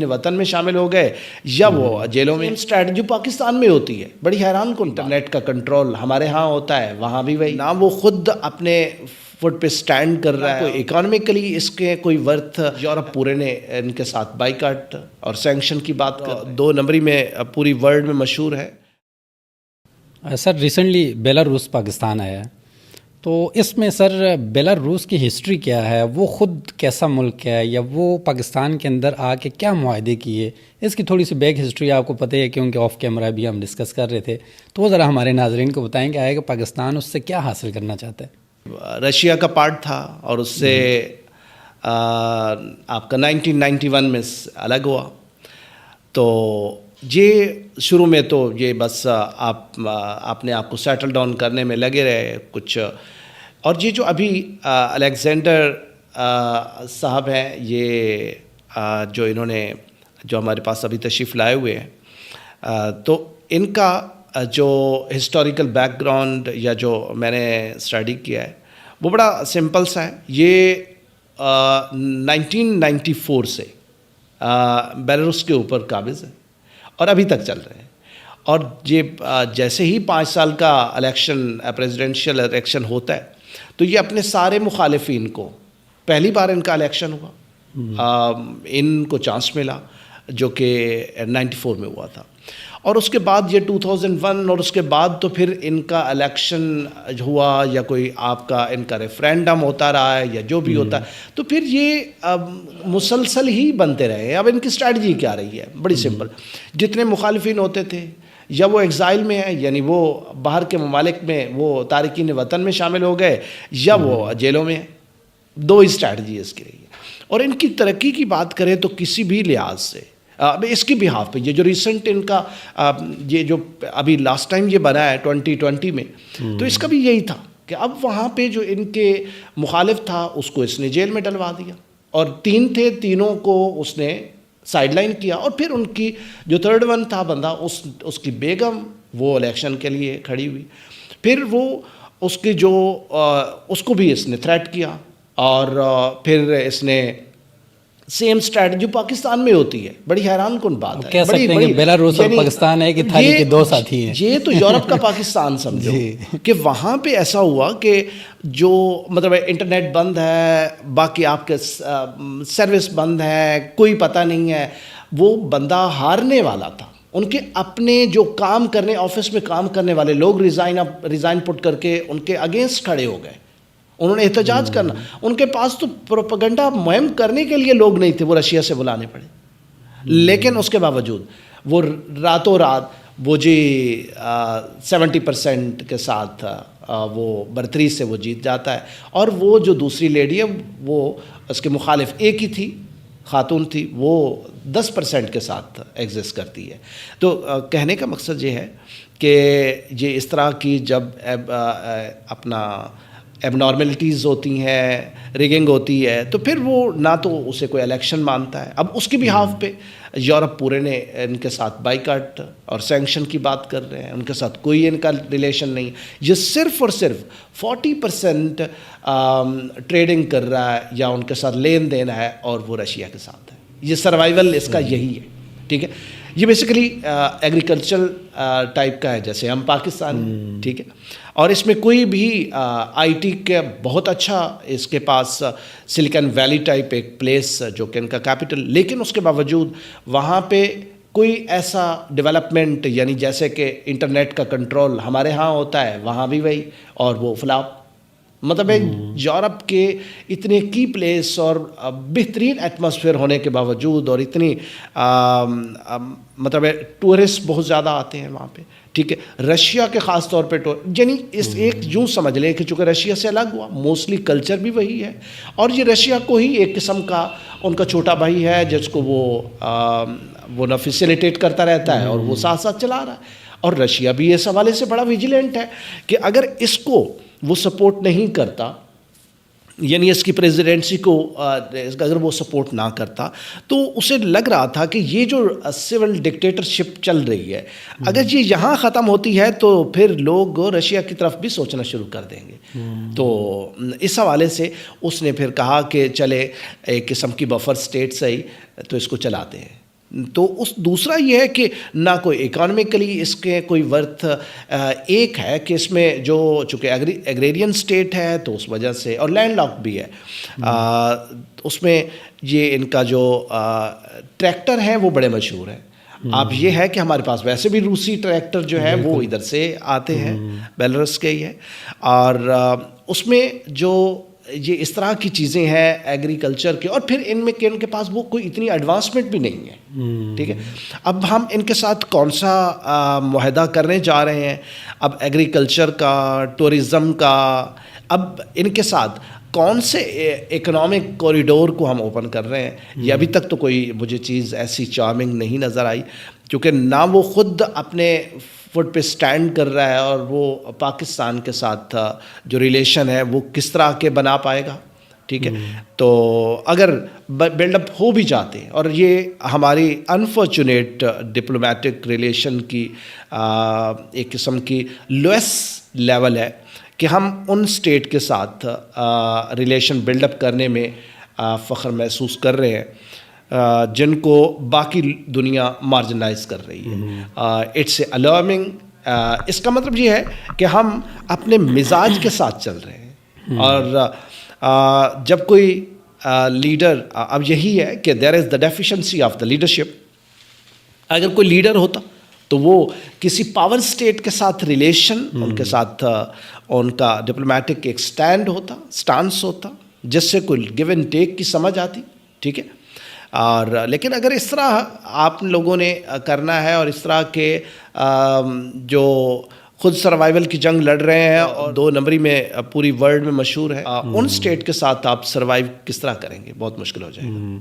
وطن میں شامل ہو گئے یا وہ جیلوں میں. اسٹریٹجی پاکستان میں ہوتی ہے بڑی حیران کن. انٹرنیٹ کا کنٹرول ہمارے ہاں ہوتا ہے, وہاں بھی وہی. نہ وہ خود اپنے فٹ پہ سٹینڈ کر رہا ہے, اکانومیکلی اس کے کوئی ورتھ. یورپ پورے نے ان کے ساتھ بائیکاٹ اور سینکشن کی بات کر 2 نمبری میں پوری ورلڈ میں مشہور ہے. سر ریسنٹلی بیلاروس پاکستان آیا ہے, تو اس میں سر بیلاروس کی ہسٹری کیا ہے, وہ خود کیسا ملک ہے, یا وہ پاکستان کے اندر آ کے کیا معاہدے کیے, اس کی تھوڑی سی بیک ہسٹری آپ کو پتہ ہے کیونکہ آف کیمرہ بھی ہم ڈسکس کر رہے تھے, تو وہ ذرا ہمارے ناظرین کو بتائیں کہ آئے کہ پاکستان اس سے کیا حاصل کرنا چاہتا ہے. رشیا کا پارٹ تھا اور اس سے آپ کا 1991 میں الگ ہوا. تو یہ شروع میں تو یہ بس آپ نے آپ کو سیٹل ڈاؤن کرنے میں لگے رہے کچھ. اور یہ جو ابھی الیگزینڈر صاحب ہیں, یہ جو انہوں نے جو ہمارے پاس ابھی تشریف لائے ہوئے ہیں, تو ان کا جو ہسٹوریکل بیک گراؤنڈ یا جو میں نے اسٹڈی کیا ہے وہ بڑا سمپل سا ہے. یہ 1994 سے بیلاروس کے اوپر قابض ہے اور ابھی تک چل رہے ہیں. اور یہ جیسے ہی 5 سال کا الیکشن پریزیڈنشیل الیکشن ہوتا ہے تو یہ اپنے سارے مخالفین کو, پہلی بار ان کا الیکشن ہوا, ان کو چانس ملا جو کہ 94 میں ہوا تھا. اور اس کے بعد یہ 2001 اور اس کے بعد تو پھر ان کا الیکشن ہوا یا کوئی آپ کا ان کا ریفرینڈم ہوتا رہا ہے یا جو بھی ہوتا ہے, تو پھر یہ مسلسل ہی بنتے رہے. اب ان کی اسٹریٹجی کیا رہی ہے, بڑی سمپل. جتنے مخالفین ہوتے تھے یا وہ ایگزائل میں ہیں, یعنی وہ باہر کے ممالک میں وہ تارکین وطن میں شامل ہو گئے, یا وہ جیلوں میں ہیں. 2 ہی اسٹریٹجی اس کی رہی ہے. اور ان کی ترقی کی بات کریں تو کسی بھی لحاظ سے اس کی بہاف پہ یہ جو ریسنٹ ان کا یہ جو ابھی لاسٹ ٹائم یہ بنا ہے 2020 میں, تو اس کا بھی یہی تھا کہ اب وہاں پہ جو ان کے مخالف تھا اس کو اس نے جیل میں ڈلوا دیا, اور 3 تھے, تینوں کو اس نے سائڈ لائن کیا. اور پھر ان کی جو 3rd ون تھا بندہ, اس کی بیگم وہ الیکشن کے لیے کھڑی ہوئی. پھر وہ اس کی جو اس کو بھی اس نے تھریٹ کیا, اور پھر اس نے سیم اسٹریٹجی پاکستان میں ہوتی ہے. بڑی حیران کن بات ہے. کہہ سکتے ہیں کہ بیلاروس اور پاکستان ہے کہ تھالی کے 2 ساتھی ہیں. یہ تو یورپ کا پاکستان سمجھو کہ وہاں پہ ایسا ہوا کہ جو مطلب انٹرنیٹ بند ہے, باقی آپ کے سروس بند ہے, کوئی پتہ نہیں ہے. وہ بندہ ہارنے والا تھا. ان کے اپنے جو کام کرنے آفس میں کام کرنے والے لوگ ریزائن پٹ کر کے ان کے اگینسٹ کھڑے ہو گئے. انہوں نے احتجاج کرنا, ان کے پاس تو پروپیگنڈا مہم کرنے کے لیے لوگ نہیں تھے, وہ رشیا سے بلانے پڑے. لیکن اس کے باوجود وہ راتوں رات وہ 70% کے ساتھ وہ برتری سے وہ جیت جاتا ہے. اور وہ جو دوسری لیڈی ہے وہ اس کے مخالف ایک ہی تھی, خاتون تھی, وہ 10% کے ساتھ ایگزسٹ کرتی ہے. تو کہنے کا مقصد یہ ہے کہ یہ اس طرح کی جب اپنا ایب نارملٹیز ہوتی ہیں, ریگنگ ہوتی ہے, تو پھر وہ نہ تو اسے کوئی الیکشن مانتا ہے. اب اس کی بہاف پہ یورپ پورے نے ان کے ساتھ بائیکاٹ اور سینکشن کی بات کر رہے ہیں. ان کے ساتھ کوئی ان کا ریلیشن نہیں. یہ صرف اور صرف 40% ٹریڈنگ کر رہا ہے یا ان کے ساتھ لین دین ہے, اور وہ رشیا کے ساتھ ہے. یہ سروائیول اس کا یہی ہے. ٹھیک ہے, یہ بیسیکلی ایگریکلچرل ٹائپ کا ہے جیسے ہم پاکستان. ٹھیک ہے, اور اس میں کوئی بھی آئی ٹی کا بہت اچھا اس کے پاس سلیکن ویلی ٹائپ ایک پلیس جو کہ ان کا کیپٹل, لیکن اس کے باوجود وہاں پہ کوئی ایسا ڈیولپمنٹ, یعنی جیسے کہ انٹرنیٹ کا کنٹرول ہمارے ہاں ہوتا ہے وہاں بھی وہی, اور وہ فلاپ. مطلب یورپ کے اتنے کی پلیس اور بہترین ایٹماسفیئر ہونے کے باوجود, اور اتنی مطلب ٹورسٹ بہت زیادہ آتے ہیں وہاں پہ. ٹھیک ہے, رشیا کے خاص طور پہ یعنی اس ایک یوں سمجھ لیں کہ چونکہ رشیا سے الگ ہوا, موسٹلی کلچر بھی وہی ہے, اور یہ رشیا کو ہی ایک قسم کا ان کا چھوٹا بھائی ہے جس کو وہ نہ فیسیلیٹیٹ کرتا رہتا ہے اور وہ ساتھ ساتھ چلا رہا ہے. اور رشیا بھی اس حوالے سے بڑا ویجیلنٹ ہے کہ اگر اس کو وہ سپورٹ نہیں کرتا, یعنی اس کی پریزیڈنسی کو اگر وہ سپورٹ نہ کرتا, تو اسے لگ رہا تھا کہ یہ جو سول ڈکٹیٹرشپ چل رہی ہے, اگر یہ یہاں ختم ہوتی ہے تو پھر لوگ رشیا کی طرف بھی سوچنا شروع کر دیں گے. تو اس حوالے سے اس نے پھر کہا کہ چلے ایک قسم کی بفر اسٹیٹ سے ہی تو اس کو چلاتے ہیں. تو اس دوسرا یہ ہے کہ نہ کوئی اکانومیکلی اس کے کوئی ورتھ، ایک ہے کہ اس میں جو چونکہ ایگریرین اسٹیٹ ہے تو اس وجہ سے، اور لینڈ لاک بھی ہے، اس میں یہ ان کا جو ٹریکٹر ہیں وہ بڑے مشہور ہیں. اب یہ ہے کہ ہمارے پاس ویسے بھی روسی ٹریکٹر جو ہے وہ ادھر سے آتے ہیں، بیلاروس کے ہی ہے، اور اس میں جو یہ اس طرح کی چیزیں ہیں ایگریکلچر کے، اور پھر ان کے پاس وہ کوئی اتنی ایڈوانسمنٹ بھی نہیں ہے. ٹھیک ہے، اب ہم ان کے ساتھ کون سا معاہدہ کرنے جا رہے ہیں؟ اب ایگریکلچر کا، ٹورزم کا، اب ان کے ساتھ کون سے اکنامک کوریڈور کو ہم اوپن کر رہے ہیں؟ یہ ابھی تک تو کوئی مجھے چیز ایسی چارمنگ نہیں نظر آئی، کیونکہ نہ وہ خود اپنے فٹ پہ سٹینڈ کر رہا ہے، اور وہ پاکستان کے ساتھ جو ریلیشن ہے وہ کس طرح کے بنا پائے گا. ٹھیک ہے، تو اگر بلڈ اپ ہو بھی جاتے ہیں، اور یہ ہماری انفارچونیٹ ڈپلومیٹک ریلیشن کی ایک قسم کی لوئسٹ لیول ہے کہ ہم ان اسٹیٹ کے ساتھ ریلیشن بلڈ اپ کرنے میں فخر محسوس کر رہے ہیں جن کو باقی دنیا مارجنائز کر رہی ہے. It's a alarming. اس کا مطلب یہ ہے کہ ہم اپنے مزاج کے ساتھ چل رہے ہیں، اور جب کوئی لیڈر، اب یہی ہے کہ دیر از دا ڈیفیشنسی آف دا لیڈرشپ. اگر کوئی لیڈر ہوتا تو وہ کسی پاور اسٹیٹ کے ساتھ ریلیشن، ان کے ساتھ ان کا ڈپلومیٹک ایک سٹانس ہوتا جس سے کوئی گیو اینڈ ٹیک کی سمجھ آتی. ٹھیک ہے، اور لیکن اگر اس طرح آپ لوگوں نے کرنا ہے، اور اس طرح کے جو خود سروائیول کی جنگ لڑ رہے ہیں اور 2 نمبری میں پوری ورلڈ میں مشہور ہے، ان اسٹیٹ کے ساتھ آپ سروائیو کس طرح کریں گے؟ بہت مشکل ہو جائے گا.